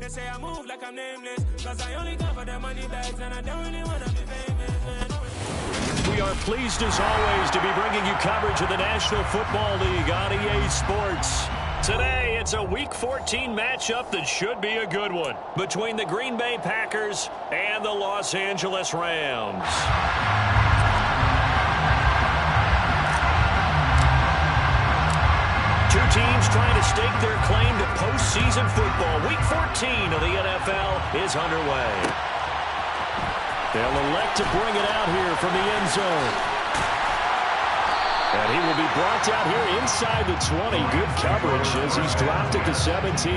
they say I move like I'm nameless. Cause I only come for the money bags and I don't really want to be famous, man. We are pleased as always to be bringing you coverage of the National Football League on EA Sports. Today, it's a Week 14 matchup that should be a good one between the Green Bay Packers and the Los Angeles Rams. Two teams trying to stake their claim to postseason football. Week 14 of the NFL is underway. They'll elect to bring it out here from the end zone. And he will be brought down here inside the 20. Good coverage as he's dropped at the 17.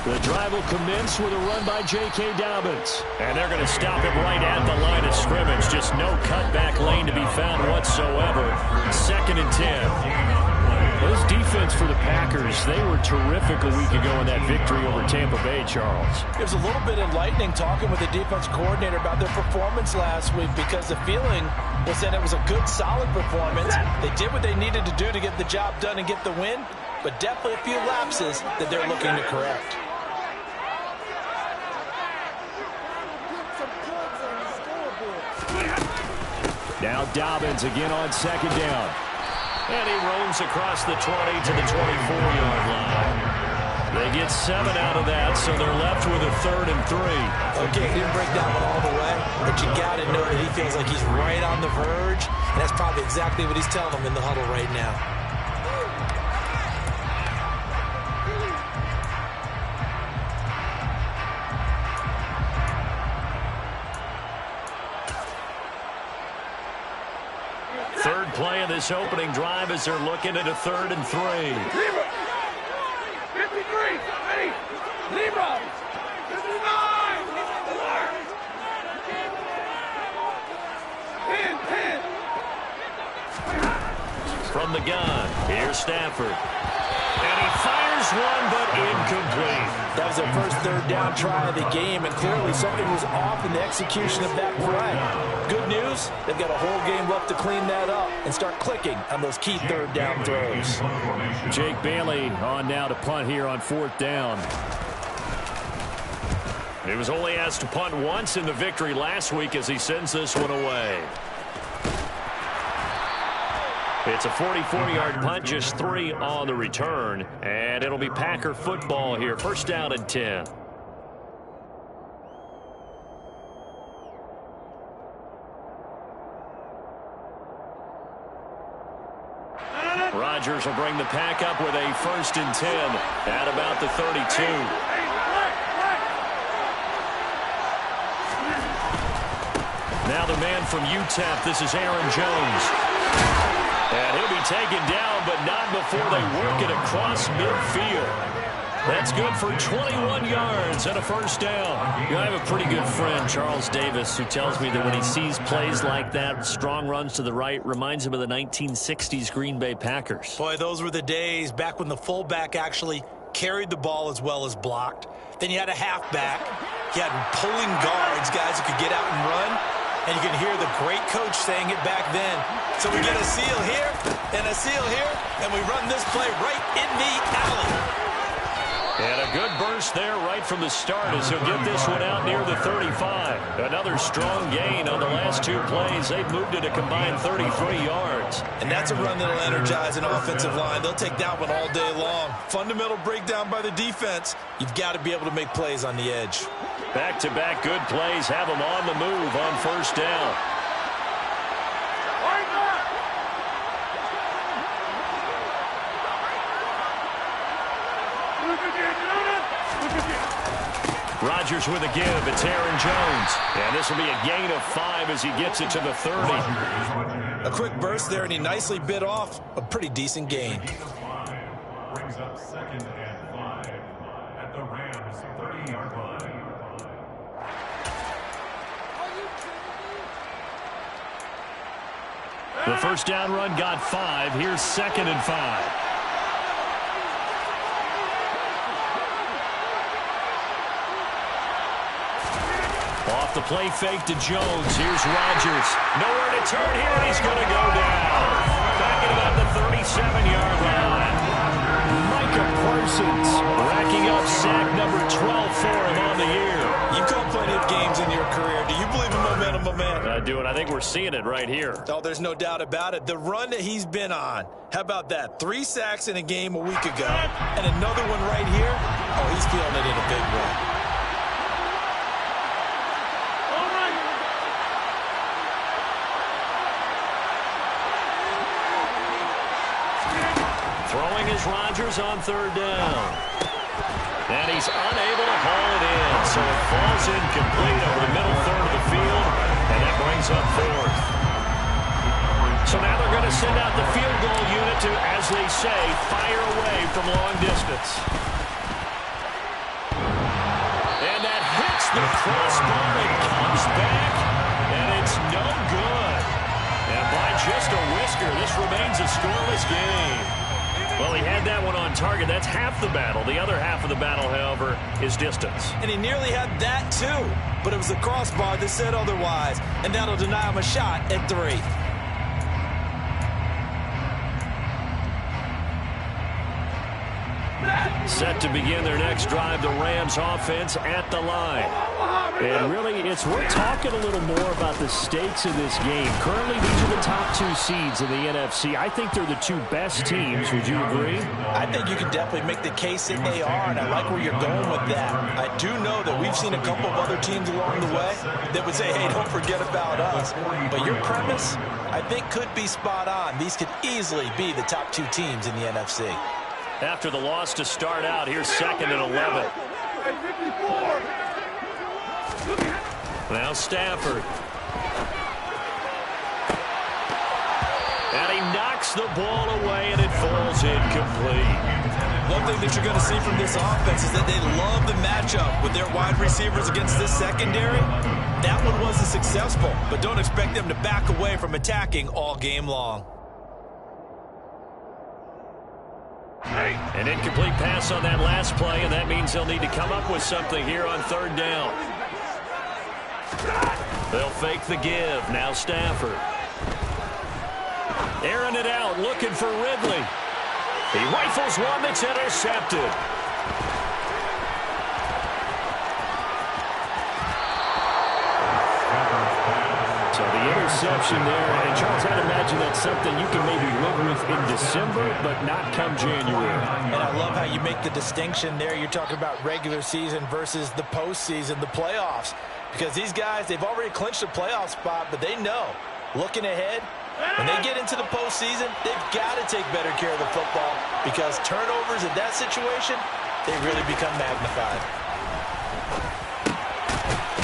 The drive will commence with a run by J.K. Dobbins. And they're going to stop him right at the line of scrimmage. Just no cutback lane to be found whatsoever. 2nd and 10. Those defense for the Packers, they were terrific a week ago in that victory over Tampa Bay, Charles. It was a little bit enlightening talking with the defense coordinator about their performance last week because the feeling was that it was a good, solid performance. They did what they needed to do to get the job done and get the win, but definitely a few lapses that they're looking to correct. Now Dobbins again on 2nd down. And he roams across the 20 to the 24-yard line. They get 7 out of that, so they're left with a 3rd and 3. Okay, he didn't break that one all the way, but you got to know that he feels like he's right on the verge, and that's probably exactly what he's telling them in the huddle right now. Third play of this opening drive as they're looking at a 3rd and 3. Libra! 53! 8! Libra! 59! 10! From the gun, here's Stafford. And he fires one, but incomplete. That was their first 3rd down try of the game, and clearly something was off in the execution of that play. Good news, they've got a whole game left to clean that up and start clicking on those key 3rd down throws. Jake Bailey on now to punt here on 4th down. He was only asked to punt once in the victory last week as he sends this one away. It's a 44-yard punt, just 3 on the return. And it'll be Packer football here. 1st down and 10. Rodgers will bring the Pack up with a 1st and 10 at about the 32. Now the man from UTEP, this is Aaron Jones. And he'll be taken down, but not before they work it across midfield. That's good for 21 yards and a 1st down. You know, I have a pretty good friend, Charles Davis, who tells me that when he sees plays like that, strong runs to the right, reminds him of the 1960s Green Bay Packers. Boy, those were the days back when the fullback actually carried the ball as well as blocked. Then you had a halfback. You had pulling guards, guys who could get out and run. And you can hear the great coach saying it back then. So we get a seal here and a seal here, and we run this play right in the alley. And a good burst there right from the start as he'll get this one out near the 35. Another strong gain on the last 2 plays. They've moved it a combined 33 yards. And that's a run that'll energize an offensive line. They'll take that one all day long. Fundamental breakdown by the defense. You've got to be able to make plays on the edge. Back-to-back good plays have them on the move on 1st down. Rodgers with a give. It's Aaron Jones. And this will be a gain of 5 as he gets it to the 30. A quick burst there, and he nicely bit off a pretty decent gain. Brings up 2nd and 5 at the Rams 30-yard line. The 1st down run got 5. Here's 2nd and 5. Off the play fake to Jones. Here's Rodgers. Nowhere to turn here, and he's going to go down. Back at about the 37-yard line. Micah Parsons racking up sack number 12 for him on the year. You've called plenty of games in your career. Do you believe in momentum, my man? I do, and I think we're seeing it right here. Oh, there's no doubt about it. The run that he's been on. How about that? 3 sacks in a game a week ago, and another one right here. Oh, he's feeling it in a big way. Throwing is Rodgers on third down. And he's unable to haul it in, so it falls incomplete over the middle third of the field, and that brings up fourth. So now they're going to send out the field goal unit to, as they say, fire away from long distance. And that hits the crossbar and comes back, and it's no good. And by just a whisker, this remains a scoreless game. Well, he had that one on target. That's half the battle. The other half of the battle, however, is distance. And he nearly had that, too. But it was the crossbar that said otherwise. And that'll deny him a shot at 3. Set to begin their next drive, the Rams offense at the line. And really, it's worth talking a little more about the stakes of this game. Currently, these are the top 2 seeds in the NFC. I think they're the 2 best teams. Would you agree? I think you can definitely make the case that they are, and I like where you're going with that. I do know that we've seen a couple of other teams along the way that would say, hey, don't forget about us. But your premise, I think, could be spot on. These could easily be the top 2 teams in the NFC. After the loss to start out, here's 2nd and 11. Now Stafford. And he knocks the ball away, and it falls incomplete. One thing that you're going to see from this offense is that they love the matchup with their wide receivers against this secondary. That one wasn't successful, but don't expect them to back away from attacking all game long. An incomplete pass on that last play, and that means they'll need to come up with something here on third down. They'll fake the give. Now Stafford. Airing it out, looking for Ridley. He rifles one that's intercepted. So the interception there, and Charles, I'd imagine that's something you can maybe live with in December, but not come January. And I love how you make the distinction there. You're talking about regular season versus the postseason, the playoffs. Because these guys, they've already clinched a playoff spot, but they know, looking ahead, when they get into the postseason, they've got to take better care of the football because turnovers in that situation, they really become magnified.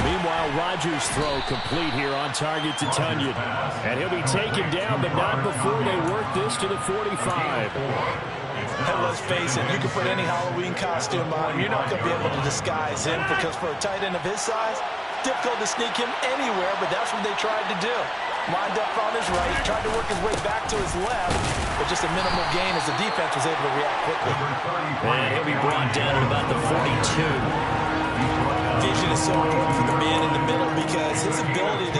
Meanwhile, Rodgers' throw complete here on target to Tunyon. And he'll be taken down, but not before they work this to the 45. And let's face it, you can put any Halloween costume on him. You're not going to be able to disguise him because for a tight end of his size, difficult to sneak him anywhere, but that's what they tried to do. Lined up on his right, tried to work his way back to his left, but just a minimal gain as the defense was able to react quickly. And he'll be brought down at about the 42. Vision is so important for the man in the middle because his ability to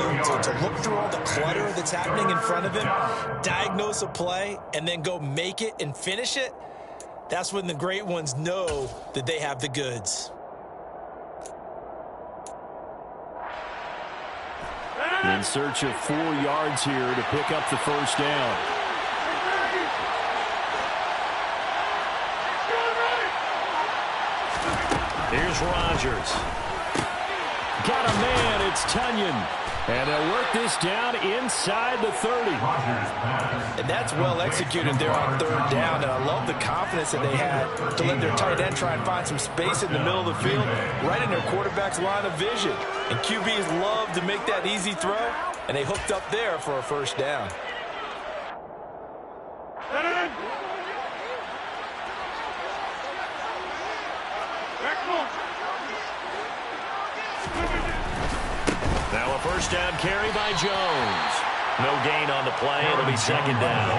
look through all the clutter that's happening in front of him, diagnose a play, and then go make it and finish it, that's when the great ones know that they have the goods. In search of 4 yards here to pick up the first down. Here's Rodgers. Got a man, it's Tunyon. And they'll work this down inside the 30. And that's well executed there on third down. And I love the confidence that they had to let their tight end try and find some space in the middle of the field, right in their quarterback's line of vision. And QBs love to make that easy throw, and they hooked up there for a first down. Now a first down carry by Jones. No gain on the play. It'll be second down.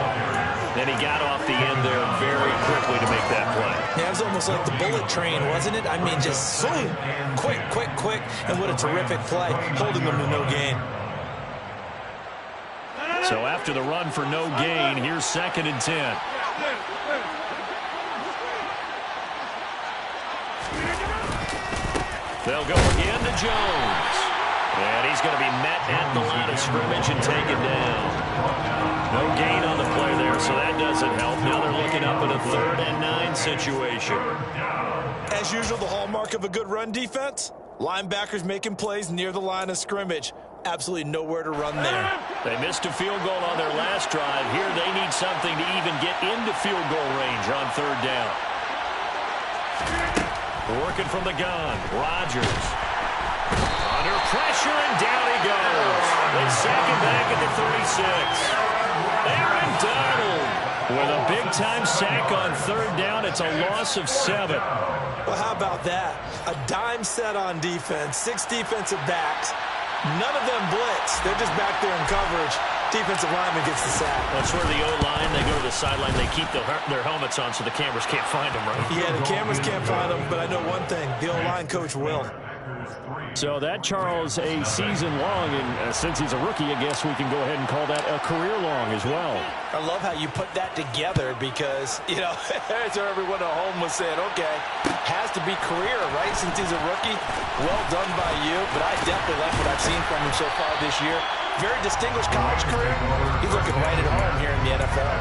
And he got off the end there very quickly to make that play. Yeah, it was almost like the bullet train, wasn't it? I mean, just zoom, quick, quick, quick. And what a terrific play, holding them to no gain. So after the run for no gain, here's 2nd and 10. They'll go again to Jones. And he's going to be met at the line of scrimmage and taken down. No gain on the play there, so that doesn't help. Now they're looking up in a 3rd and 9 situation. As usual, the hallmark of a good run defense, linebackers making plays near the line of scrimmage. Absolutely nowhere to run there. They missed a field goal on their last drive. Here they need something to even get into field goal range on 3rd down. Working from the gun, Rodgers. Under pressure, and down he goes. They sack him back at the 36. Aaron Donald with a big-time sack on 3rd down. It's a loss of 7. Well, how about that? A dime set on defense, 6 defensive backs. None of them blitz. They're just back there in coverage. Defensive lineman gets the sack. That's where the O-line, they go to the sideline, they keep their helmets on so the cameras can't find them, right? Yeah, the cameras can't find them, but I know one thing. The O-line coach will. So that, Charles, a season long, and since he's a rookie, I guess we can go ahead and call that a career long as well. I love how you put that together because, you know, that's where everyone at home was saying, okay, has to be career, right, since he's a rookie. Well done by you, but I definitely like what I've seen from him so far this year. Very distinguished college career. He's looking right at home here in the NFL.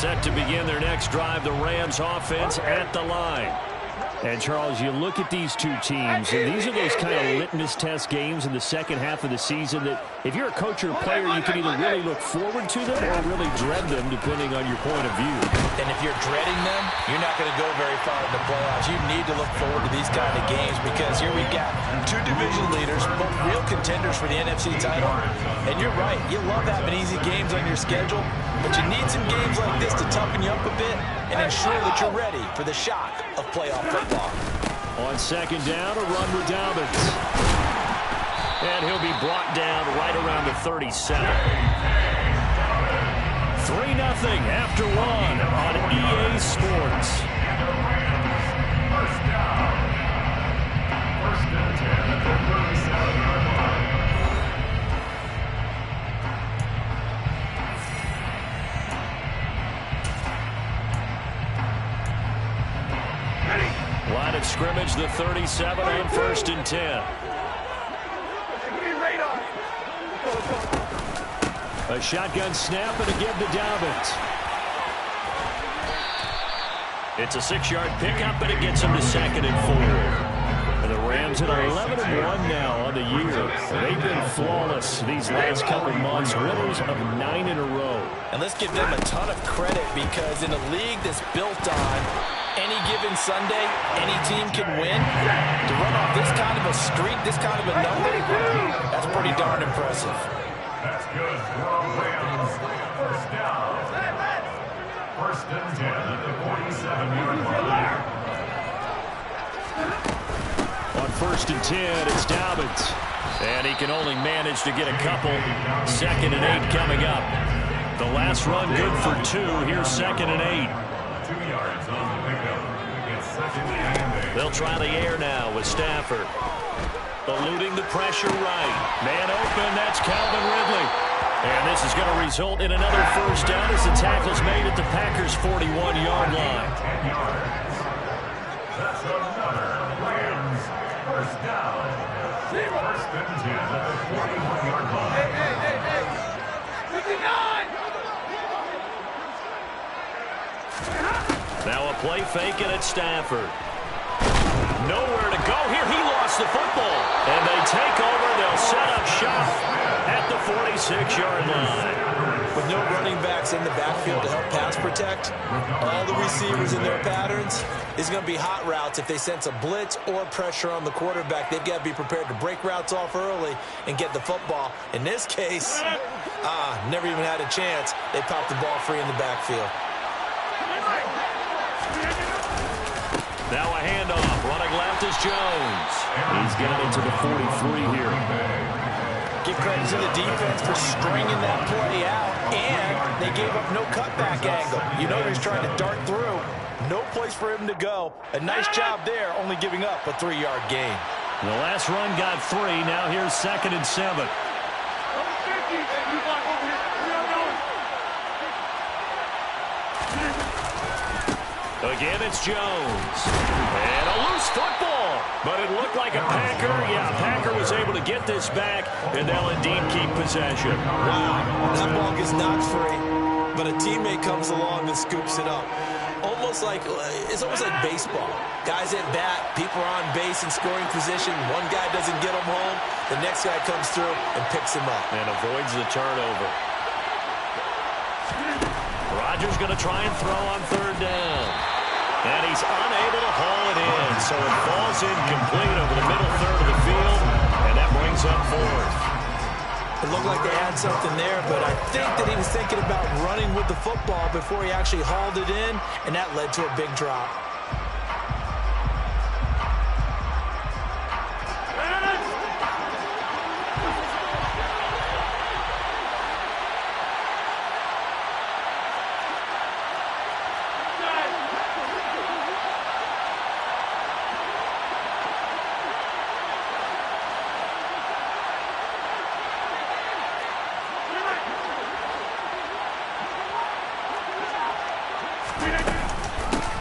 Set to begin their next drive, the Rams offense at the line. And, Charles, you look at these two teams, and these are those kind of litmus test games in the second half of the season that if you're a coach or a player, you can either really look forward to them or really dread them, depending on your point of view. And if you're dreading them, you're not going to go very far in the playoffs. You need to look forward to these kind of games because here we've got 2 division leaders, both real contenders for the NFC title. And you're right, you love having easy games on your schedule, but you need some games like this to toughen you up a bit and ensure that you're ready for the shock of playoff football. On 2nd down, a run with Dobbins. And he'll be brought down right around the 37. 3-0 after 1 on EA Sports. First down. 1st and 10 at the 37-yard line. Line of scrimmage, the 37 on 1st and 10. A shotgun snap and a give to Dobbins. It's a 6-yard pickup, and it gets him to 2nd and 4. And the Rams at 11-1 now on the year. They've been flawless these last couple months, winners of 9 in a row. And let's give them a ton of credit because in a league that's built on any given Sunday, any team can win. To run off this kind of a streak, this kind of a number, that's pretty darn impressive. That's good for Rams. 1st down. 1st and 10 at the 47-yard line. On 1st and 10, it's Dobbins. And he can only manage to get a couple. 2nd and 8 coming up. The last run good for 2. Here's 2nd and 8. 2 yards on the pickup. It's 2nd and 8. They'll try the air now with Stafford. Eluding the pressure right. Man open, that's Calvin Ridley. And this is going to result in another 1st down as the tackle's made at the Packers' 41-yard line. 10 yards. That's another Rams 1st down. 1st and 10 at the 41-yard line. 59! Now a play fake and it's Stafford. Nowhere to go here. He lost the football. And they take over. They'll set up shop at the 46-yard line. With no running backs in the backfield to help pass protect, all the receivers in their patterns, it's going to be hot routes. If they sense a blitz or pressure on the quarterback, they've got to be prepared to break routes off early and get the football. In this case, never even had a chance. They popped the ball free in the backfield. Now a handoff. Running left is Jones. He's got it to the 43 here. Give credit to the defense for stringing that play out, and they gave up no cutback angle. You know he's trying to dart through. No place for him to go. A nice job there, only giving up a 3-yard gain. The last run got 3. Now here's 2nd and 7. Again, it's Jones. And a loose football. But it looked like a Packer. Yeah, Packer was able to get this back, and they'll indeed keep possession. Wow, that ball gets knocked free, but a teammate comes along and scoops it up. It's almost like baseball. Guys at bat, people are on base in scoring position. One guy doesn't get him home. The next guy comes through and picks him up. And avoids the turnover. Rodgers going to try and throw on 3rd down. And he's unable to haul it in. So it falls incomplete over the middle third of the field. And that brings up 4th. It looked like they had something there, but I think that he was thinking about running with the football before he actually hauled it in, and that led to a big drop.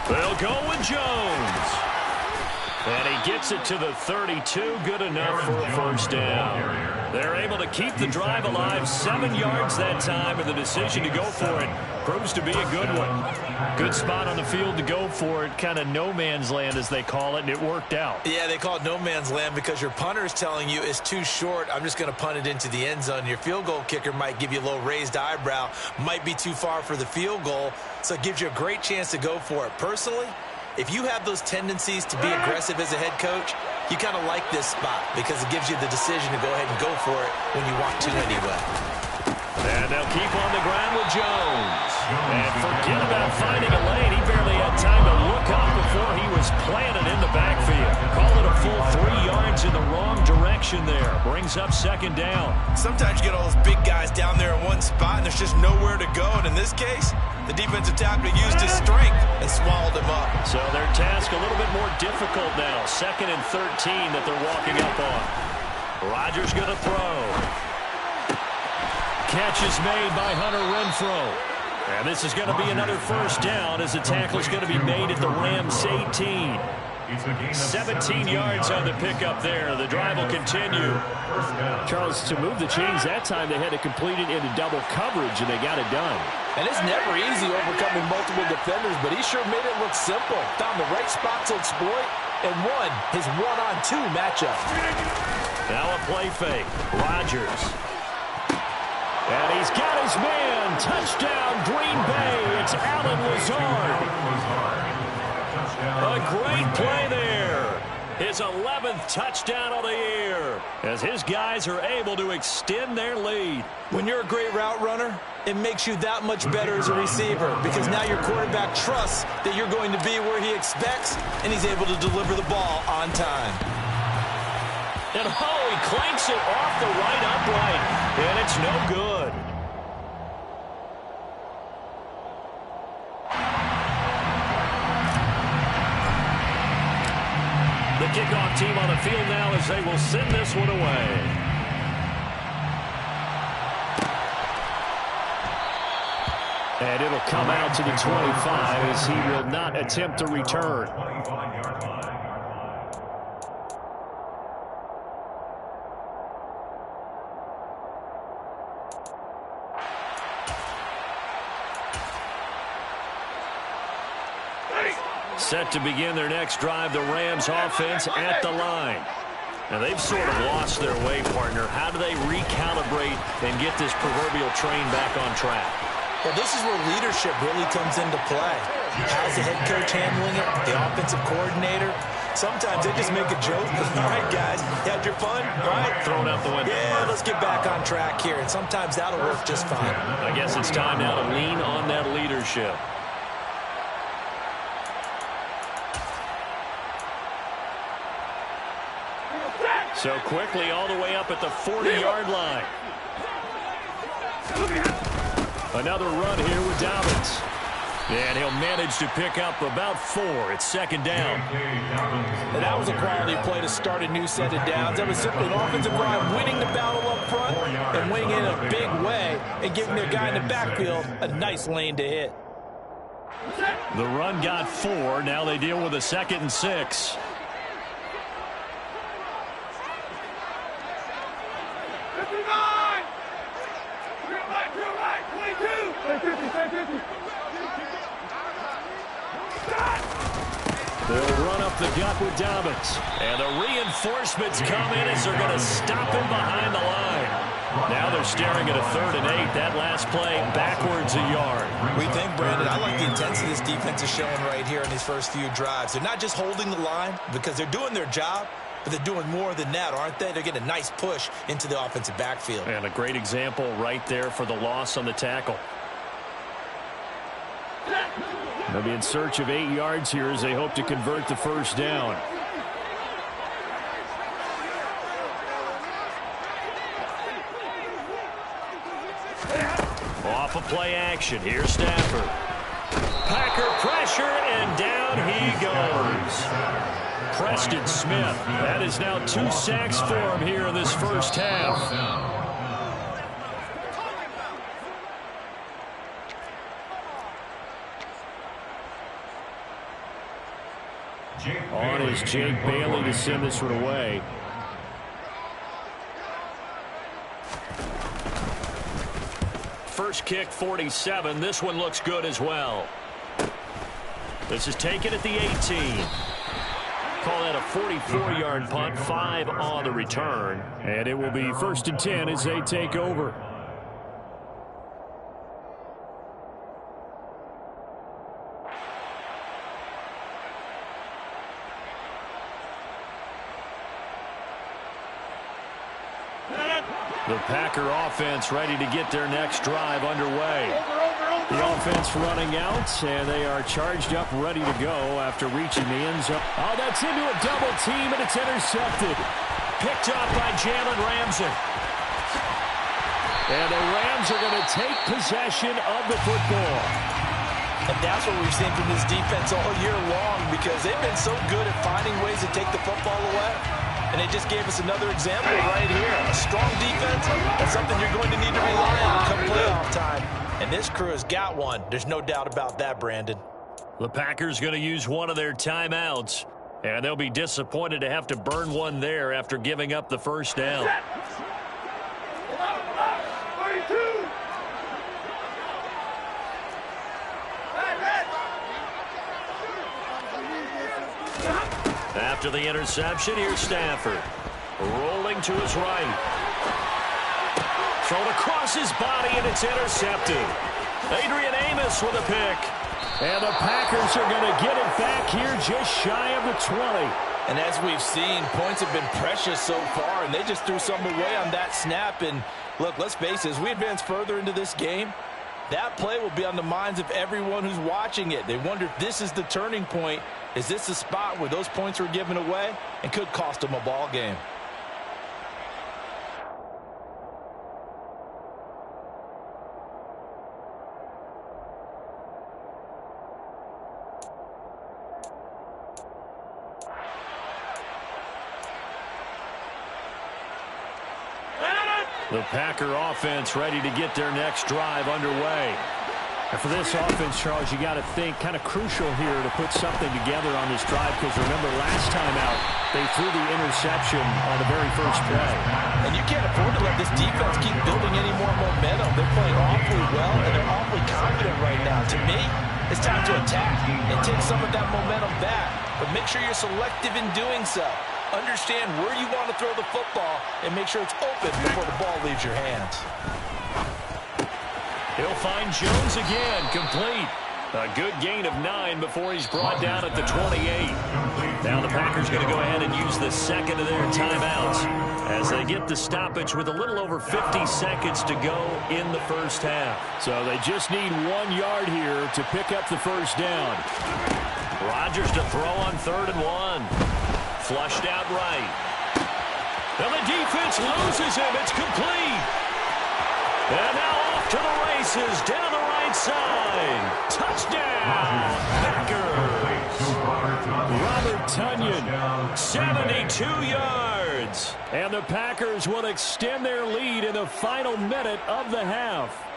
They'll go with Jones. And he gets it to the 32. Good enough for a 1st down. They're able to keep the drive alive. 7 yards that time, and the decision to go for it proves to be a good one. Good spot on the field to go for it. Kind of no man's land, as they call it, and it worked out. Yeah, they call it no man's land because your punter is telling you it's too short. I'm just going to punt it into the end zone. Your field goal kicker might give you a little raised eyebrow. Might be too far for the field goal, so it gives you a great chance to go for it. Personally, if you have those tendencies to be aggressive as a head coach, you kind of like this spot because it gives you the decision to go ahead and go for it when you want to anyway. And they'll keep on the ground with Jones. And forget about finding a lane. He barely had time to look up before he was planted in the backfield. Call it a full 3 yards in the wrong direction there. Brings up 2nd down. Sometimes you get all those big guys down there in one spot, and there's just nowhere to go. And in this case, the defensive tackle used his strength and swallowed him up. So their task a little bit more difficult now. 2nd and 13 that they're walking up on. Rodgers going to throw. Catch is made by Hunter Renfrow. And this is going to be another 1st down as the tackle is going to be made at the Rams 18. 17 yards on the pickup there. The drive will continue. Charles, to move the chains that time, they had to complete it into double coverage, and they got it done. And it's never easy overcoming multiple defenders, but he sure made it look simple. Found the right spot to exploit and won his 1-on-2 matchup. Now a play fake. Rodgers. And he's got his man. Touchdown, Green Bay. It's Allen Lazard. A great play there. His 11th touchdown of the year as his guys are able to extend their lead. When you're a great route runner, it makes you that much better as a receiver because now your quarterback trusts that you're going to be where he expects, and he's able to deliver the ball on time. And he clanks it off the right upright, and it's no good. The kickoff team on the field now as they will send this one away. And it'll come out to the 25 as he will not attempt to return. Set to begin their next drive, the Rams offense at the line. Now, they've sort of lost their way, partner. How do they recalibrate and get this proverbial train back on track? Well, this is where leadership really comes into play. How's the head coach handling it? The offensive coordinator? Sometimes they just make a joke. All right, guys, you had your fun? All right. Thrown out the window. Yeah, let's get back on track here. And sometimes that'll work just fine. I guess it's time now to lean on that leadership. So quickly all the way up at the 40-yard line. Another run here with Dobbins. And he'll manage to pick up about 4. It's second down. And that was a quality play to start a new set of downs. That was simply an offensive line winning the battle up front and winning in a big way and giving their guy in the backfield a nice lane to hit. The run got 4. Now they deal with a 2nd and 6. They'll run up the gut with Dobbins. And the reinforcements come in as they're going to stop him behind the line. Now they're staring at a 3rd and 8. That last play backwards a yard. We think, Brandon, I like the intensity this defense is showing right here in these first few drives. They're not just holding the line because they're doing their job, but they're doing more than that, aren't they? They're getting a nice push into the offensive backfield. And a great example right there for the loss on the tackle. They'll be in search of 8 yards here as they hope to convert the first down. Off of play action. Here's Stafford. Packer pressure, and down he goes. Preston Smith. That is now 2 sacks for him here in this first half. On is Jake Bailey to send this one away. First kick, 47. This one looks good as well. This is taken at the 18. Call that a 44-yard punt, 5 on the return. And it will be 1st and 10 as they take over. The Packer offense ready to get their next drive underway. The offense running out, and they are charged up, ready to go after reaching the end zone. Oh, that's into a double team, and it's intercepted. Picked up by Jalen Ramsey. And the Rams are going to take possession of the football. And that's what we've seen from this defense all year long, because they've been so good at finding ways to take the football away. And they just gave us another example right here. A strong defense, that's something you're going to need to rely on come playoff time. And this crew has got one. There's no doubt about that, Brandon. The Packers going to use one of their timeouts. And they'll be disappointed to have to burn one there after giving up the first down. After the interception, here's Stafford. Rolling to his right. Thrown across his body, and it's intercepted. Adrian Amos with a pick. And the Packers are going to get it back here just shy of the 20. And as we've seen, points have been precious so far, and they just threw some away on that snap. And look, let's face it, as we advance further into this game, that play will be on the minds of everyone who's watching it. They wonder if this is the turning point. Is this the spot where those points were given away and could cost them a ball game? The Packer offense ready to get their next drive underway. And for this offense, Charles, you got to think kind of crucial here to put something together on this drive, because remember last time out they threw the interception on the very first play. And you can't afford to let this defense keep building any more momentum. They're playing awfully well, and they're awfully confident right now. To me, it's time to attack and take some of that momentum back. But make sure you're selective in doing so. Understand where you want to throw the football and make sure it's open before the ball leaves your hands. He'll find Jones again, complete. A good gain of 9 before he's brought down at the 28. Now the Packers going to go ahead and use the second of their timeouts as they get the stoppage with a little over 50 seconds to go in the first half. So they just need 1 yard here to pick up the first down. Rodgers to throw on 3rd and 1. Flushed out right. And the defense loses him. It's complete. And now off to the races down the right side. Touchdown, Packers. Robert Tonyan, 72 yards. And the Packers will extend their lead in the final minute of the half.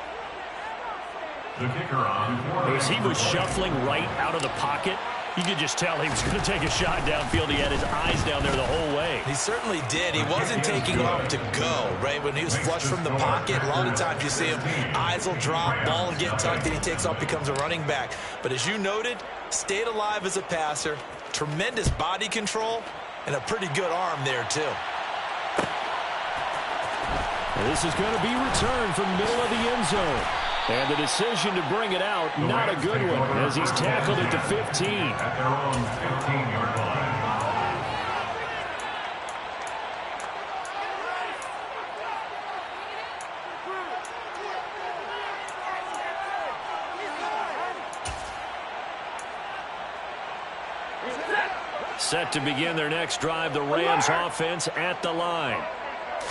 The kicker on. As he was shuffling right out of the pocket, you could just tell he was going to take a shot downfield. He had his eyes down there the whole way. He certainly did. He wasn't taking off to go, right? When he was flush from the pocket, a lot of times you see him, eyes will drop, ball will get tucked, and he takes off, becomes a running back. But as you noted, stayed alive as a passer, tremendous body control, and a pretty good arm there, too. This is going to be returned from middle of the end zone. And the decision to bring it out, not a good one, as he's tackled at the 15. At their own 15-yard line. Set to begin their next drive, the Rams offense at the line.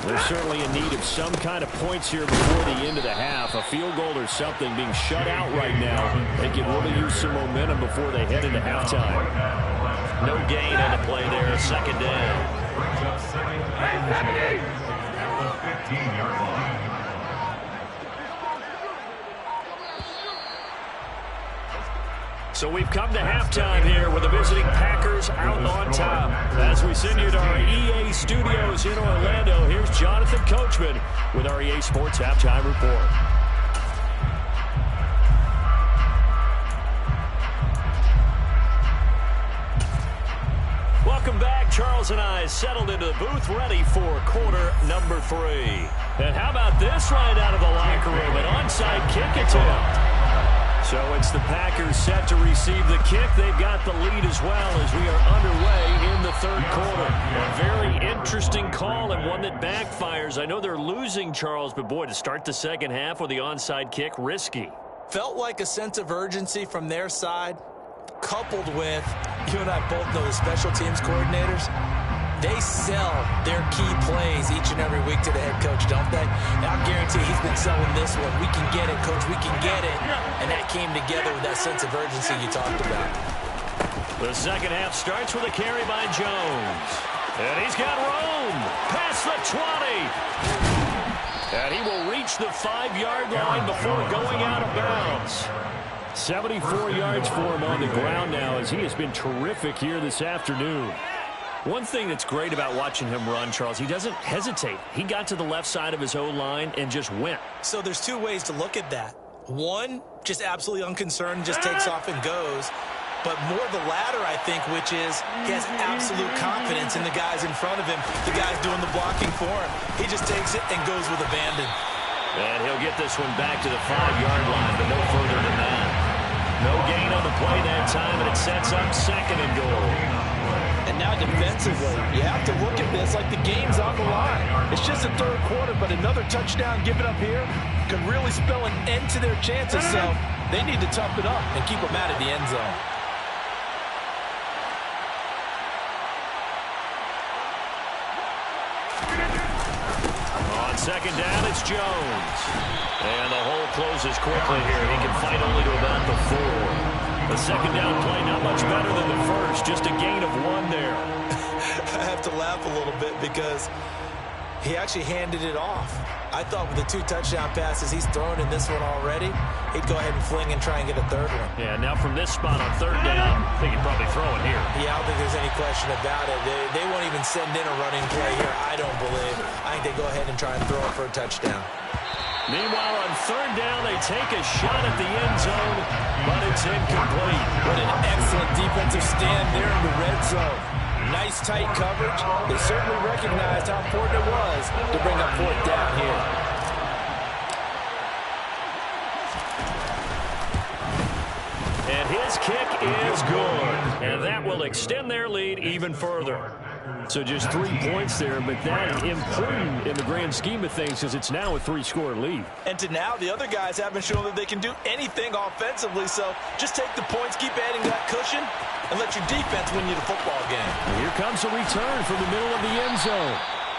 They're certainly in need of some kind of points here before the end of the half. A field goal or something being shut out right now. They can really use some momentum before they head into halftime. No gain on the play there, second down. Brings up second and 10 at the 15-yard line. So we've come to halftime here with the visiting Packers out on top. As we send you to our EA studios in Orlando, here's Jonathan Coachman with our EA Sports Halftime Report. Welcome back. Charles and I settled into the booth ready for quarter number 3. And how about this right out of the locker room? An onside kick attempt. So it's the Packers set to receive the kick. They've got the lead as well as we are underway in the third quarter. A very interesting call and one that backfires. I know they're losing, Charles, but boy, to start the second half with the onside kick, risky. Felt like a sense of urgency from their side, coupled with, you and I both know the special teams coordinators, they sell their key plays each and every week to the head coach, don't they? And I guarantee he's been selling this one. We can get it, coach, we can get it. And that came together with that sense of urgency you talked about. The second half starts with a carry by Jones. And he's got room past the 20. And he will reach the 5-yard line before going out of bounds. 74 yards for him on the ground now as he has been terrific here this afternoon. One thing that's great about watching him run, Charles, he doesn't hesitate. He got to the left side of his own line and just went. So there's two ways to look at that. One, just absolutely unconcerned, just takes off and goes. But more the latter, I think, which is he has absolute confidence in the guys in front of him, the guys doing the blocking for him. He just takes it and goes with abandon. And he'll get this one back to the 5-yard line, but no further than that. No gain on the play that time, and it sets up second and goal. And now defensively, you have to look at this like the game's on the line. It's just the third quarter, but another touchdown given up here could really spell an end to their chances. So they need to tough it up and keep them out of the end zone. On second down, it's Jones. And the hole closes quickly here. He can fight only to about the 4. The second down play, not much better than the first. Just a gain of 1 there. I have to laugh a little bit because he actually handed it off. I thought with the 2 touchdown passes he's thrown in this one already, he'd go ahead and fling and try and get a third one. Yeah, now from this spot on third down, I think he'd probably throw it here. Yeah, I don't think there's any question about it. They won't even send in a running play here, I don't believe. I think they go ahead and try and throw it for a touchdown. Meanwhile, on third down, they take a shot at the end zone, but it's incomplete. What an excellent defensive stand there in the red zone. Nice tight coverage. They certainly recognized how important it was to bring up fourth down here. And his kick is good. And that will extend their lead even further. So just 3 points there, but that important in the grand scheme of things because it's now a 3-score lead. And to now, the other guys haven't shown that they can do anything offensively, so just take the points, keep adding that cushion, and let your defense win you the football game. And here comes a return from the middle of the end zone.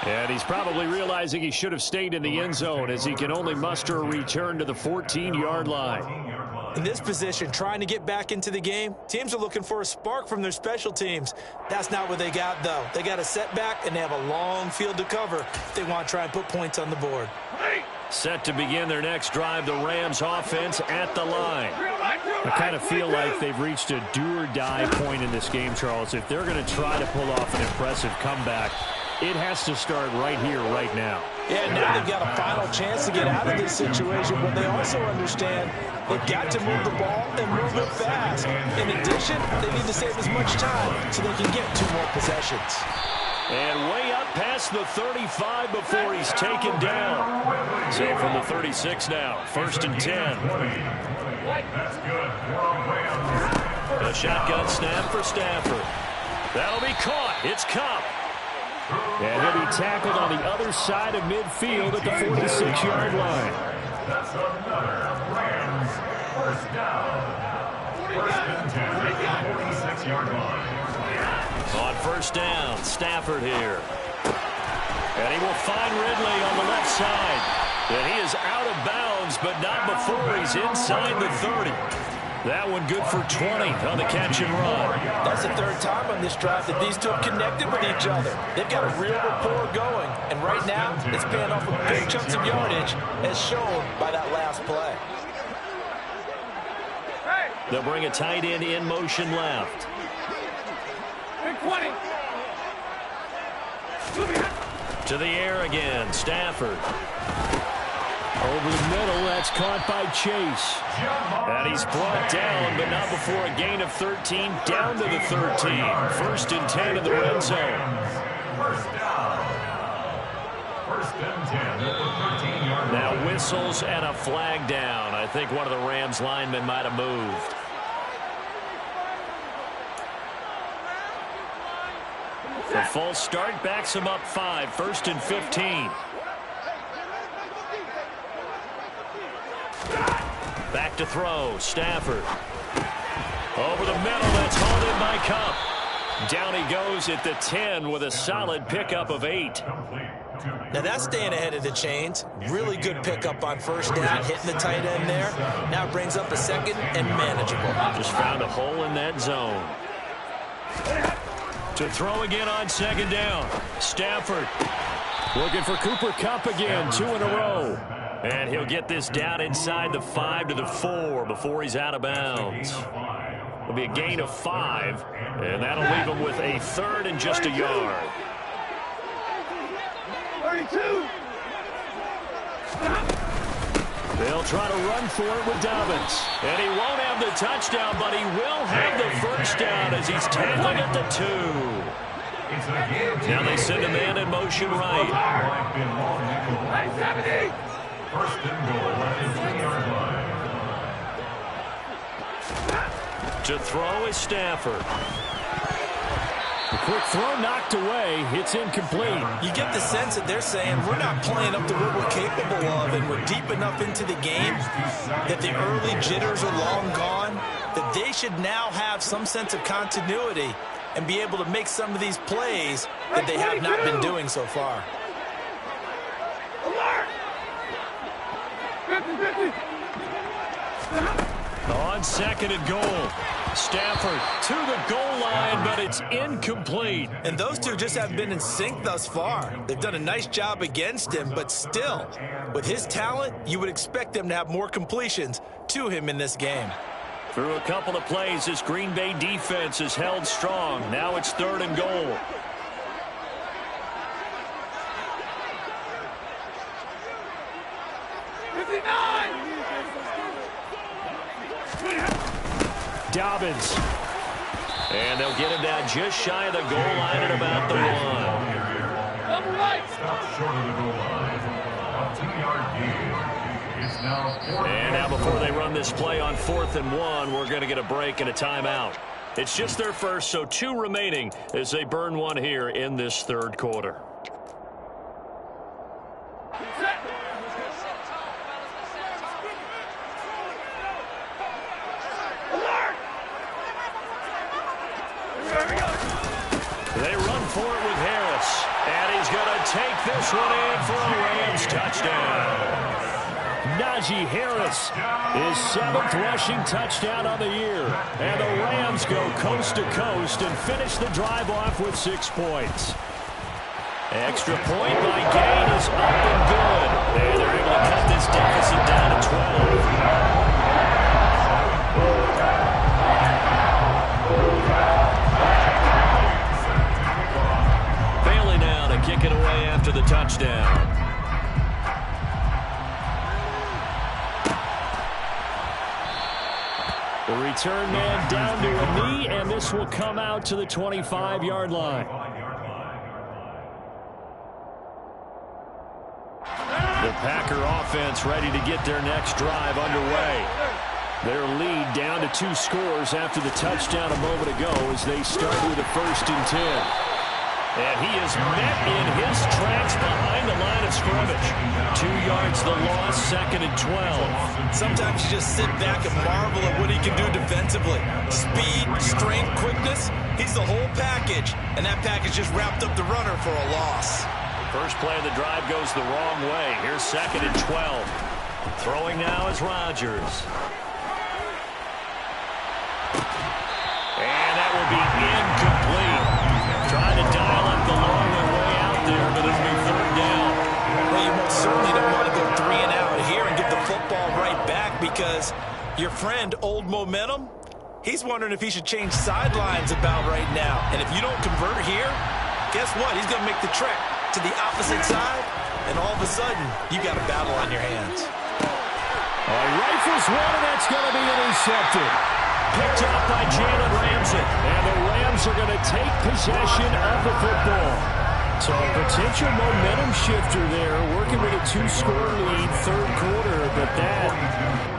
And he's probably realizing he should have stayed in the end zone as he can only muster a return to the 14-yard line. In this position, trying to get back into the game, teams are looking for a spark from their special teams. That's not what they got, though. They got a setback, and they have a long field to cover if they want to try and put points on the board. Set to begin their next drive, the Rams offense at the line. I kind of feel like they've reached a do-or-die point in this game, Charles. If they're going to try to pull off an impressive comeback, it has to start right here, right now. Yeah, now they've got a final chance to get out of this situation, but they also understand they've got to move the ball and move it fast. In addition, they need to save as much time so they can get 2 more possessions. And way up past the 35 before he's taken down. So from the 36 now, 1st and 10. That's good. A shotgun snap for Stafford. That'll be caught. It's Cup. And he'll be tackled on the other side of midfield at the 46-yard line. That's another Rams first down. 1st and 10 at the 46-yard line. On 1st down, Stafford here. And he will find Ridley on the left side. And he is out of bounds, but not before he's inside the 30. That one good for 20 on the catch and run. That's the 3rd time on this drive that these two have connected with each other. They've got a real rapport going. And right now, it's paying off with big chunks of yardage, as shown by that last play. They'll bring a tight end in motion left. Big 20. To the air again, Stafford. Over the middle, that's caught by Chase. And he's brought down, but not before a gain of 13, down to the 13. 1st and 10 in the red zone. First down. 1st and 10 at the 13-yard line. Now whistles and a flag down. I think one of the Rams linemen might have moved. The false start backs him up 5, 1st and 15. Back to throw, Stafford. Over the middle, that's hauled in by Cup. Down he goes at the 10 with a solid pickup of 8. Now that's staying ahead of the chains. Really good pickup on 1st down, hitting the tight end there. Now brings up a 2nd and manageable. Just found a hole in that zone. To throw again on 2nd down. Stafford Looking for Cooper Kupp again, 2 in a row. And he'll get this down inside the 5 to the 4 before he's out of bounds. It'll be a gain of 5, and that'll leave him with a 3rd and just a yard. 32. They'll try to run for it with Dobbins. And he won't have the touchdown, but he will have the 1st down as he's tackled at the 2. Now they send a man in motion right. 70. 1st and goal at the 3-yard line. To throw is Stafford. A quick throw knocked away. It's incomplete. You get the sense that they're saying we're not playing up to what we're capable of, and we're deep enough into the game that the early jitters are long gone, that they should now have some sense of continuity and be able to make some of these plays that they have not been doing so far. Alert. 50. On 2nd and goal. Stafford to the goal line, but it's incomplete. And those two just haven't been in sync thus far. They've done a nice job against him, but still, with his talent, you would expect them to have more completions to him in this game. Through a couple of plays, this Green Bay defense is held strong. Now it's 3rd and goal. Dobbins. And they'll get him down just shy of the goal line at about the 1. Stop short of the goal line. A 2-yard gain. It's now 4. And now before they run this play on 4th and 1, we're going to get a break and a timeout. It's just their first, so 2 remaining as they burn one here in this 3rd quarter. They run for it with Harris. And he's going to take this one in for a Rams touchdown. Najee Harris, his 7th rushing touchdown on the year. And the Rams go coast to coast and finish the drive off with 6 points. Extra point by Gain is up and good. And they're able to cut this deficit down to 12. Bailey now to kick it away after the touchdown. The return man down to a knee, and this will come out to the 25-yard line. The Packer offense ready to get their next drive underway. Their lead down to 2 scores after the touchdown a moment ago as they start with a 1st and 10. And he is met in his tracks behind the line of scrimmage. 2 yards the loss, 2nd and 12. Sometimes you just sit back and marvel at what he can do defensively. Speed, strength, quickness, he's the whole package. And that package just wrapped up the runner for a loss. First play of the drive goes the wrong way. Here's 2nd and 12. Throwing now is Rodgers. And that will be incomplete. Trying to dial up the long way out there, but it'll be 3rd down. Well, you most certainly don't want to go 3 and out here and get the football right back because your friend, Old Momentum, he's wondering if he should change sidelines about right now. And if you don't convert here, guess what? He's going to make the trek to the opposite side, and all of a sudden, you got a battle on your hands. Rifles one, and that's going to be intercepted. Picked up by Jalen Ramsey. And the Rams are going to take possession of the football. So a potential momentum shifter there, working with a 2-score lead, 3rd quarter, but that...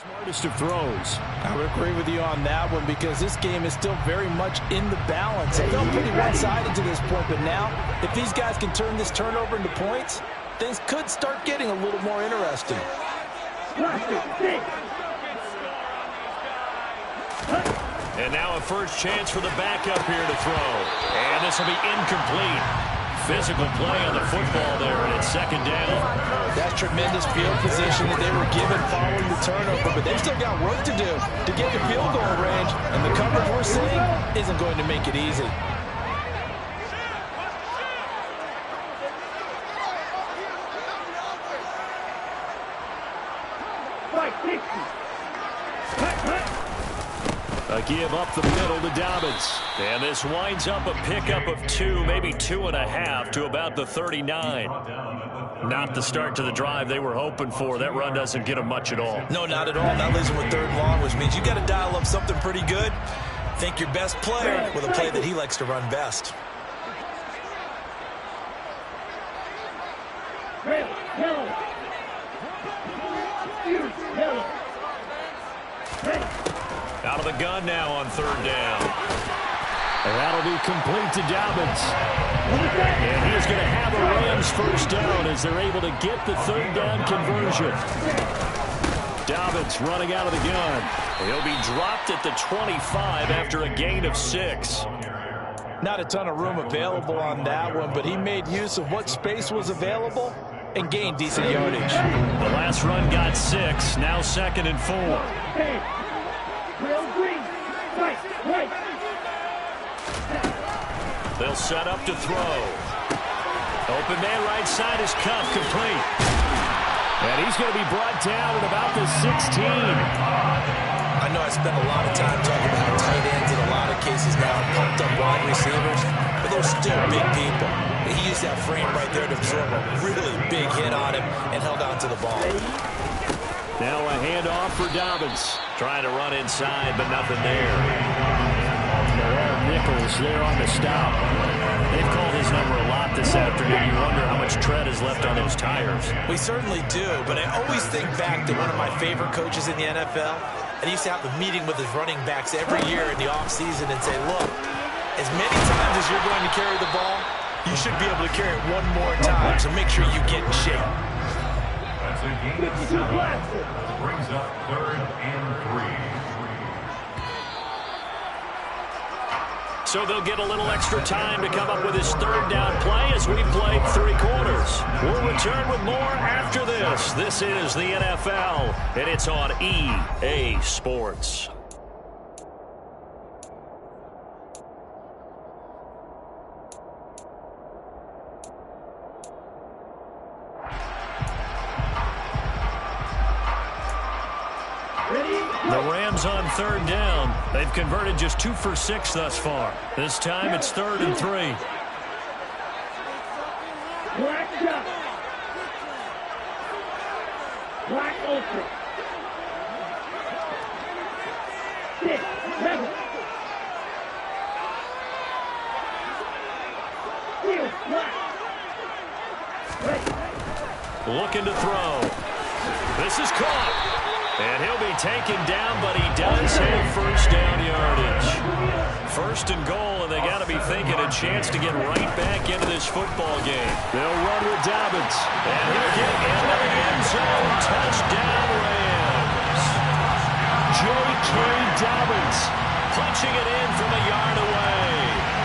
Smartest of throws. I would agree with you on that one because this game is still very much in the balance. It felt pretty one-sided to this point, but now if these guys can turn this turnover into points, things could start getting a little more interesting. And now a first chance for the backup here to throw. And this will be incomplete. Physical play on the football there, and it's 2nd down. That's tremendous field position that they were given following the turnover, but they've still got work to do to get to field goal range, and the coverage we're seeing isn't going to make it easy. A give up the middle to Dobbins. And this winds up a pickup of 2, maybe 2.5 to about the 39. Not the start to the drive they were hoping for. That run doesn't get them much at all. No, not at all. That leaves them with 3rd and long, which means you got to dial up something pretty good. Think your best player with a play that he likes to run best. Out of the gun now on 3rd down. And that'll be complete to Dobbins. And he's going to have a Rams 1st down as they're able to get the 3rd down conversion. Dobbins running out of the gun. He'll be dropped at the 25 after a gain of 6. Not a ton of room available on that one, but he made use of what space was available and gained decent yardage. The last run got 6, now 2nd and 4. They'll set up to throw. Open man right side is Cup, complete. And he's going to be brought down at about the 16. I know I spent a lot of time talking about tight ends in a lot of cases now, pumped up wide receivers, but they're still big people. He used that frame right there to absorb a really big hit on him and held on to the ball. Now a handoff for Dobbins. Trying to run inside, but nothing there. Nichols there on the stop. They've called his number a lot this afternoon. You wonder how much tread is left on those tires. We certainly do, but I always think back to one of my favorite coaches in the NFL. And he used to have a meeting with his running backs every year in the offseason and say, look, as many times as you're going to carry the ball, you should be able to carry it one more time, so make sure you get in shape. That's a gain of 7. Brings up 3rd and 3. So they'll get a little extra time to come up with his 3rd down play as we played 3 quarters. We'll return with more after this. This is the NFL, and it's on EA Sports. The Rams on 3rd down. They've converted just 2 for 6 thus far. This time it's 3rd and 3. Black shot. Black ultra. 6, 7. Steel, black. Ready. Looking to throw. This is caught. And he'll be taken down, but he does have 1st down yardage. 1st and goal, and they got to be thinking a chance to get right back into this football game. They'll run with Dobbins. And he'll get into the end zone. Touchdown, Rams. J.K. Dobbins Punching it in from a yard away.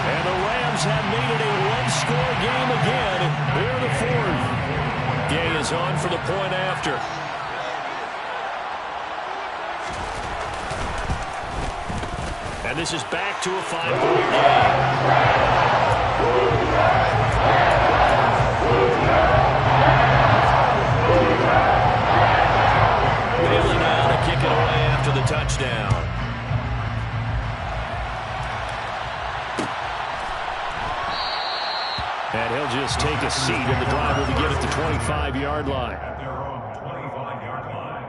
And the Rams have made it a one-score game again here in the 4th. Gay is on for the point after. And this is back to a 5-point game. Bailey now to kick it away after the touchdown. And he'll just take a seat, and the drive will begin at the 25-yard line. At their own 25-yard line.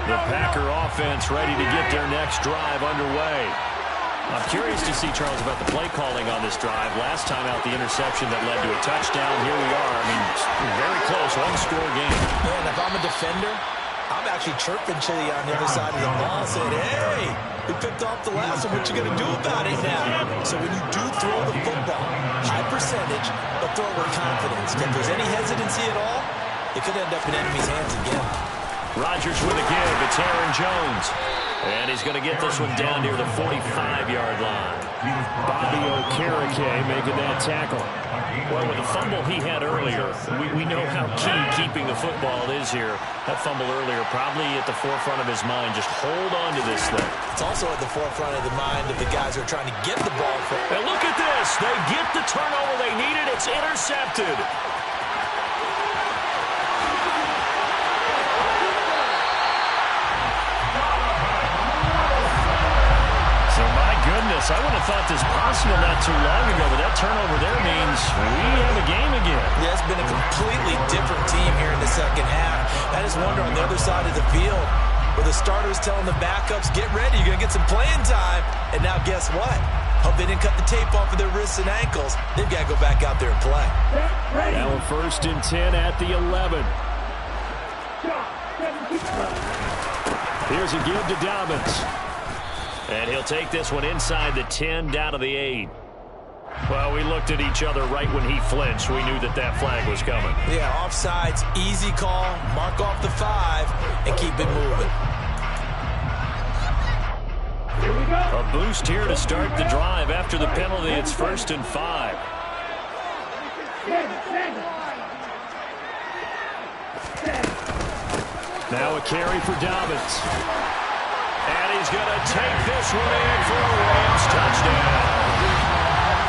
The Packer offense ready to get their next drive underway. I'm curious to see, Charles, about the play calling on this drive. Last time out, the interception that led to a touchdown. Here we are. I mean, very close, one-score game. Man, if I'm a defender, I'm actually chirping Chili on the other side of the ball, saying, hey, we picked off the last one. What you going to do about it now? So when you do throw the football, high percentage, but throw it with confidence. If there's any hesitancy at all, it could end up in enemy's hands again. Rodgers with a give. It's Aaron Jones. And he's going to get this one down near the 45-yard line. Bobby Okereke making that tackle. Well, with the fumble he had earlier, we know how key keeping the football is here. That fumble earlier probably at the forefront of his mind. Just hold on to this thing. It's also at the forefront of the mind of the guys who are trying to get the ball from. And look at this. They get the turnover they needed. It's intercepted. I wouldn't have thought this possible not too long ago, but that turnover there means we have a game again. Yeah, it's been a completely different team here in the second half. I just wonder on the other side of the field where the starters telling the backups, get ready, you're going to get some playing time. And now guess what? Hope they didn't cut the tape off of their wrists and ankles. They've got to go back out there and play. Now a 1st and 10 at the 11. Here's a give to Dobbins. And he'll take this one inside the 10 down to the 8. Well, we looked at each other right when he flinched. We knew that that flag was coming. Yeah, offsides, easy call, mark off the 5, and keep it moving. Here we go. A boost here to start the drive. After the penalty, it's 1st and 5. Now a carry for Dobbins. And he's going to take this one in for a Rams touchdown.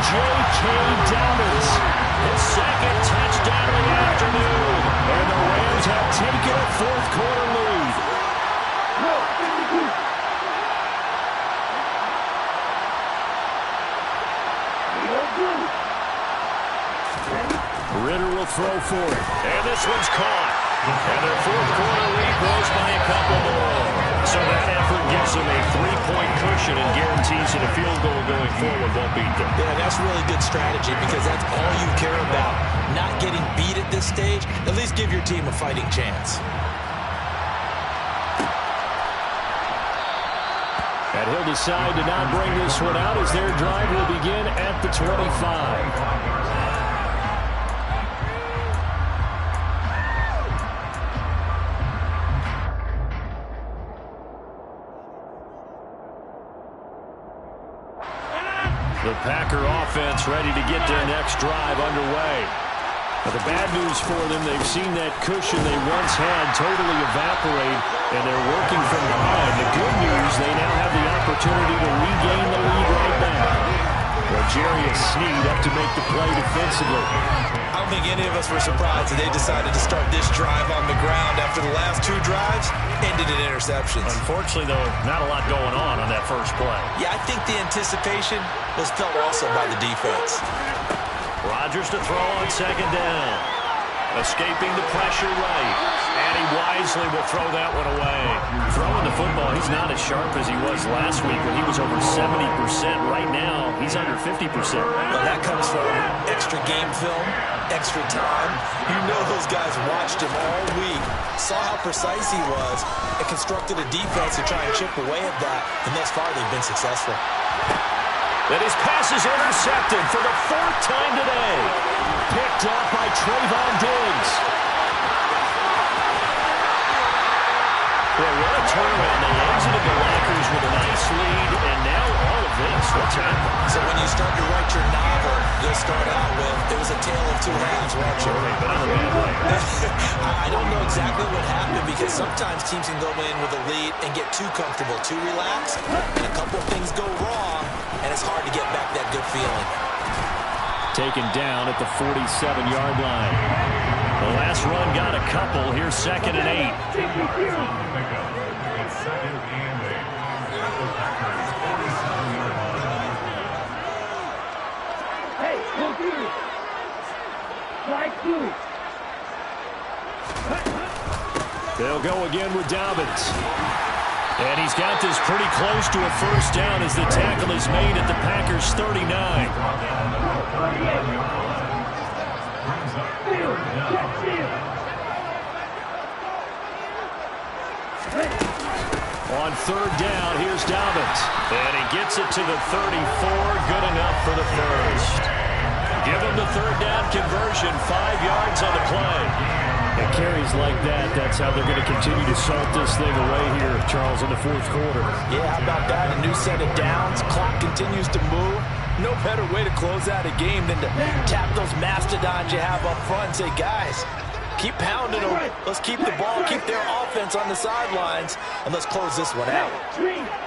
J.K. Dobbins. His 2nd touchdown of the afternoon. And the Rams have taken a 4th-quarter lead. Ritter will throw for it. And this one's caught. And their fourth quarter lead grows by a couple more. So that effort gives them a 3-point cushion and guarantees that a field goal going forward won't beat them. Yeah, that's really good strategy because that's all you care about. Not getting beat at this stage. At least give your team a fighting chance. And he'll decide to not bring this one out as their drive will begin at the 25. The Packer offense ready to get their next drive underway. But the bad news for them, they've seen that cushion they once had totally evaporate, and they're working from behind. The good news, they now have the opportunity to regain the lead right now. Rogerius Sneed up to make the play defensively. I don't think any of us were surprised that they decided to start this drive on the ground after the last 2 drives ended in interceptions. Unfortunately, though, not a lot going on that first play. Yeah, I think the anticipation was felt also by the defense. Rodgers to throw on second down. Escaping the pressure right. And he wisely will throw that one away. Throwing the football, he's not as sharp as he was last week when he was over 70%. Right now, he's under 50%. Well, that comes from extra game film, extra time. You know those guys watched him all week, saw how precise he was, and constructed a defense to try and chip away at that. And thus far, they've been successful. And his pass is intercepted for the 4th time today. Picked off by Trayvon Diggs. Well, what a turnaround. They exited the lockers with a nice lead, and now all of this. What's happened? So when you start to write your novel, you'll start out with, it was a tale of 2 halves, won't you? I don't know exactly what happened because sometimes teams can go in with a lead and get too comfortable, too relaxed, and a couple of things go wrong, and it's hard to get back that good feeling. Taken down at the 47-yard line. The last run got a couple. Here's 2nd and 8. It's 2nd and 8. Packers 47-yard line. Hey, go through. Slide through. They'll go again with Dobbins. And he's got this pretty close to a first down as the tackle is made at the Packers' 39. On 3rd down, here's Dobbins. And he gets it to the 34. Good enough for the first. Give him the 3rd down conversion. 5 yards on the play. It carries like that. That's how they're going to continue to salt this thing away here, Charles, in the 4th quarter. Yeah, how about that? A new set of downs. Clock continues to move. No better way to close out a game than to tap those mastodons you have up front and say, guys, keep pounding them. Let's keep the ball, keep their offense on the sidelines, and let's close this one out.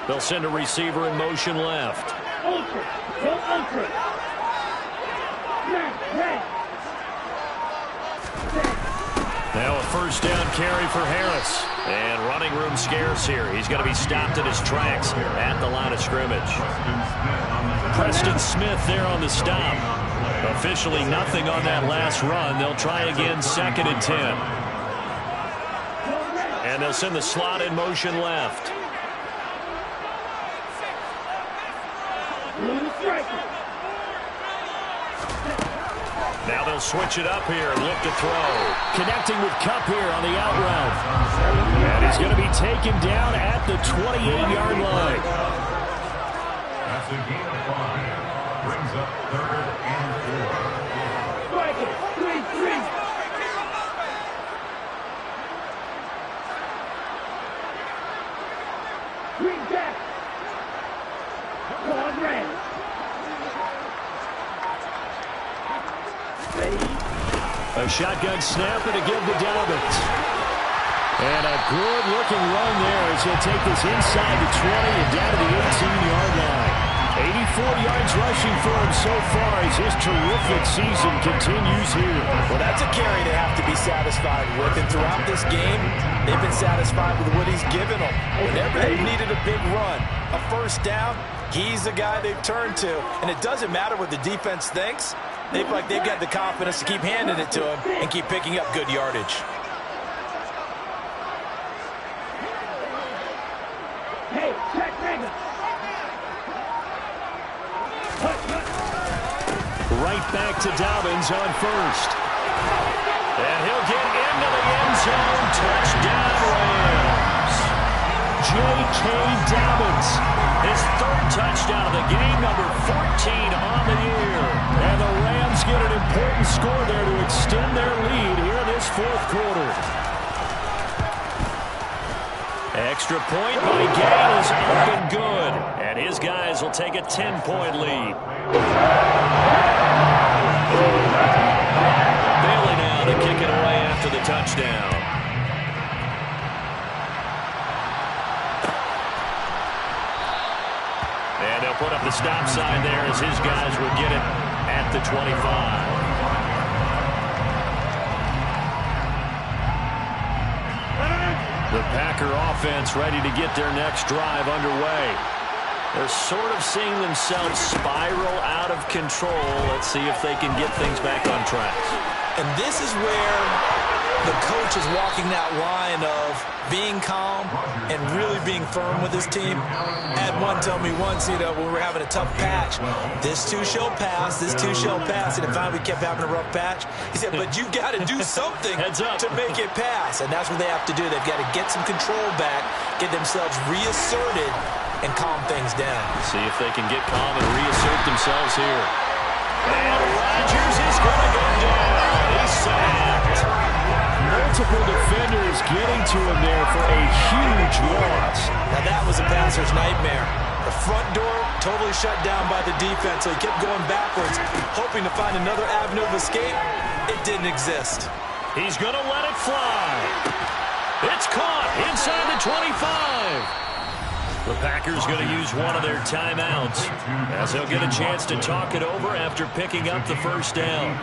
They'll send a receiver in motion left. Ultra. Go ultra. Red. Now a first down carry for Harris. And running room scarce here. He's going to be stopped in his tracks at the line of scrimmage. Preston Smith there on the stop. Officially nothing on that last run. They'll try again 2nd and 10. And they'll send the slot in motion left. Now they'll switch it up here and look to throw. Connecting with Kupp here on the out route. And he's going to be taken down at the 28-yard line. That's a gain of 5. Brings up 3rd and 4. Strike it. 3-3. Green back. Quad red. A shotgun snap and a give to Dobbins. And a good-looking run there as he'll take this inside the 20 and down to the 18-yard line. 84 yards rushing for him so far as his terrific season continues here. Well, that's a carry they have to be satisfied with. And throughout this game, they've been satisfied with what he's given them. Whenever they've needed a big run, a first down, he's the guy they've turned to. And it doesn't matter what the defense thinks. They feel like they've got the confidence to keep handing it to him and keep picking up good yardage. Hey, check Reagan. Right back to Dobbins on first. And he'll get into the end zone. Touchdown, Rams. J.K. Dobbins, his third touchdown of the game, number 14 on the year. And the Rams get an important score there to extend their lead here in this fourth quarter. Extra point by Gale is up and good. And his guys will take a 10-point lead. Bailey now to kick it away after the touchdown. And they'll put up the stop sign there as his guys will get it at the 25. The Packer offense ready to get their next drive underway. They're sort of seeing themselves spiral out of control. Let's see if they can get things back on track. And this is where the coach is walking that line of being calm and really being firm with his team. I had one tell me once, when we were having a tough patch, this too shall pass, this too shall pass. And finally we kept having a rough patch. He said, but you got to do something to make it pass. And that's what they have to do. They've got to get some control back, get themselves reasserted, and calm things down. See if they can get calm and reassert themselves here. And Rodgers is going to go down. He's sacked. Multiple defenders getting to him there for a huge loss. Now that was a passer's nightmare. The front door totally shut down by the defense, so he kept going backwards, hoping to find another avenue of escape. It didn't exist. He's going to let it fly. It's caught inside the 25. The Packers going to use one of their timeouts as they'll get a chance to talk it over after picking up the first down.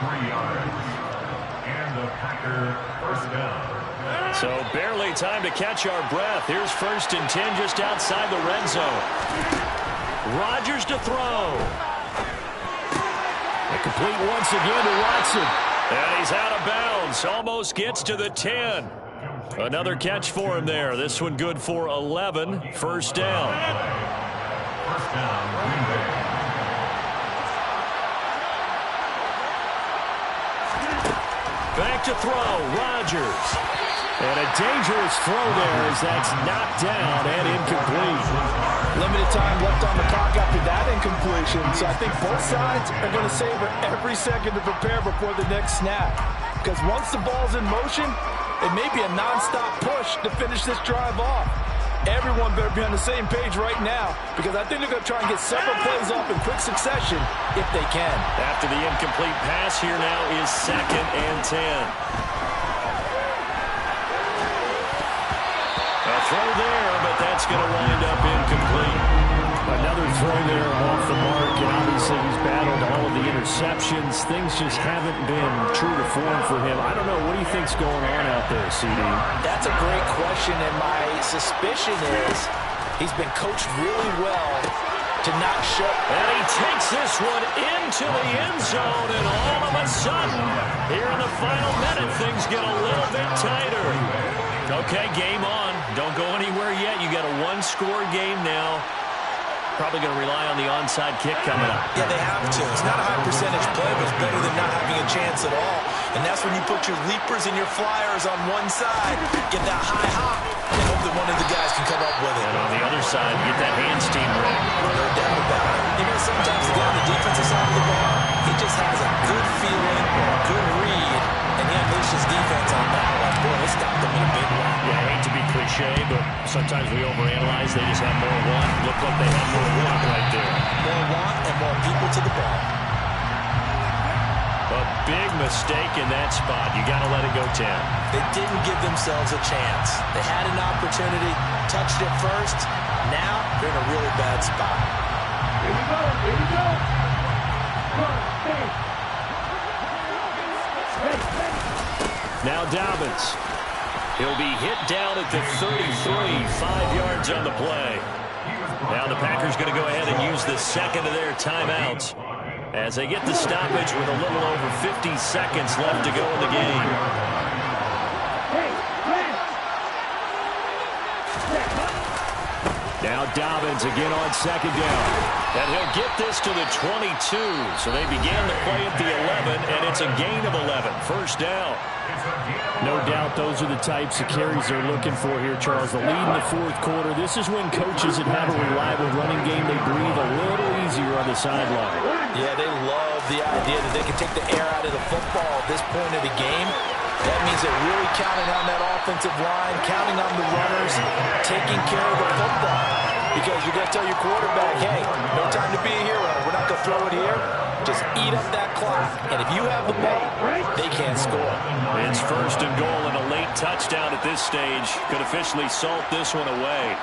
And the Packer first down. So barely time to catch our breath. Here's 1st and 10 just outside the red zone. Rodgers to throw. And complete once again to Watson. And he's out of bounds. Almost gets to the 10. Another catch for him there. This one good for 11. First down. First down, Green Bay. Back to throw, Rodgers. And a dangerous throw there as that's knocked down and incomplete. Limited time left on the clock after that incompletion, so I think both sides are going to savor every second to prepare before the next snap. Because once the ball's in motion, it may be a non-stop push to finish this drive off. Everyone better be on the same page right now, because I think they're going to try and get several plays off in quick succession if they can. After the incomplete pass, here now is 2nd and 10. A throw there, but that's going to wind up incomplete. Another throw there off the mark, and obviously he's battled all of the interceptions. Things just haven't been true to form for him. I don't know. What do you think's going on out there, CD? That's a great question, and my suspicion is he's been coached really well to not show. And he takes this one into the end zone, and all of a sudden, here in the final minute, things get a little bit tighter. Okay, game on. Don't go anywhere yet. You got a one-score game now. Probably going to rely on the onside kick coming up. Yeah, they have to. It's not a high percentage play, but it's better than not having a chance at all. And that's when you put your leapers and your flyers on one side, get that high hop, and hope that one of the guys can come up with it. And on the other side, get that hands team ready. No doubt about it. Sometimes the guy on the defensive side of the ball, he just has a good feeling, good read, and he unleashes defense on that one. Boy, it stopped them in a big way. Yeah, I hate to be cliche, but sometimes we overanalyze. They just have more want. Looked like they had more want right there. More want and more people to the ball. A big mistake in that spot. You got to let it go 10. They didn't give themselves a chance. They had an opportunity, touched it first. Now they're in a really bad spot. Here we go, here we go. Now Dobbins. He'll be hit down at the 33, 5 yards on the play. Now the Packers going to go ahead and use the second of their timeouts. as they get the stoppage with a little over 50 seconds left to go in the game. Now Dobbins again on second down. And he'll get this to the 22. So they began the play at the 11, and it's a gain of 11. First down. No doubt those are the types of carries they're looking for here, Charles. The lead in the fourth quarter. This is when coaches that have a reliable running game, they breathe a little easier on the sideline. Yeah, they love the idea that they can take the air out of the football at this point of the game. That means they're really counting on that offensive line, counting on the runners, taking care of the football. Because you're going to tell your quarterback, hey, no time to be a hero. We're not going to throw it here. Just eat up that clock. And if you have the ball, they can't score. It's first and goal and a late touchdown at this stage. Could officially salt this one away.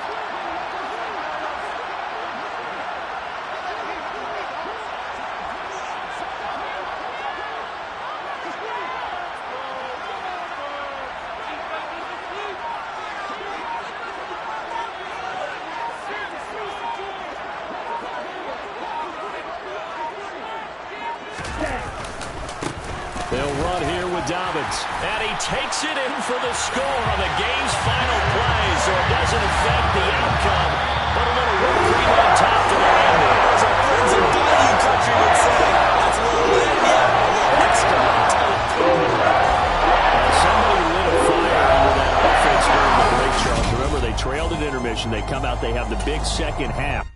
They'll run here with Dobbins. And he takes it in for the score on the game's final play, so it doesn't affect the outcome. But a little whipped cream on top to the end. As our friends in W country would say, that's a little bit, yeah, a little extra. Somebody lit a fire under that offense during the break, Charles. Remember, they trailed at intermission. They come out, they have the big second half.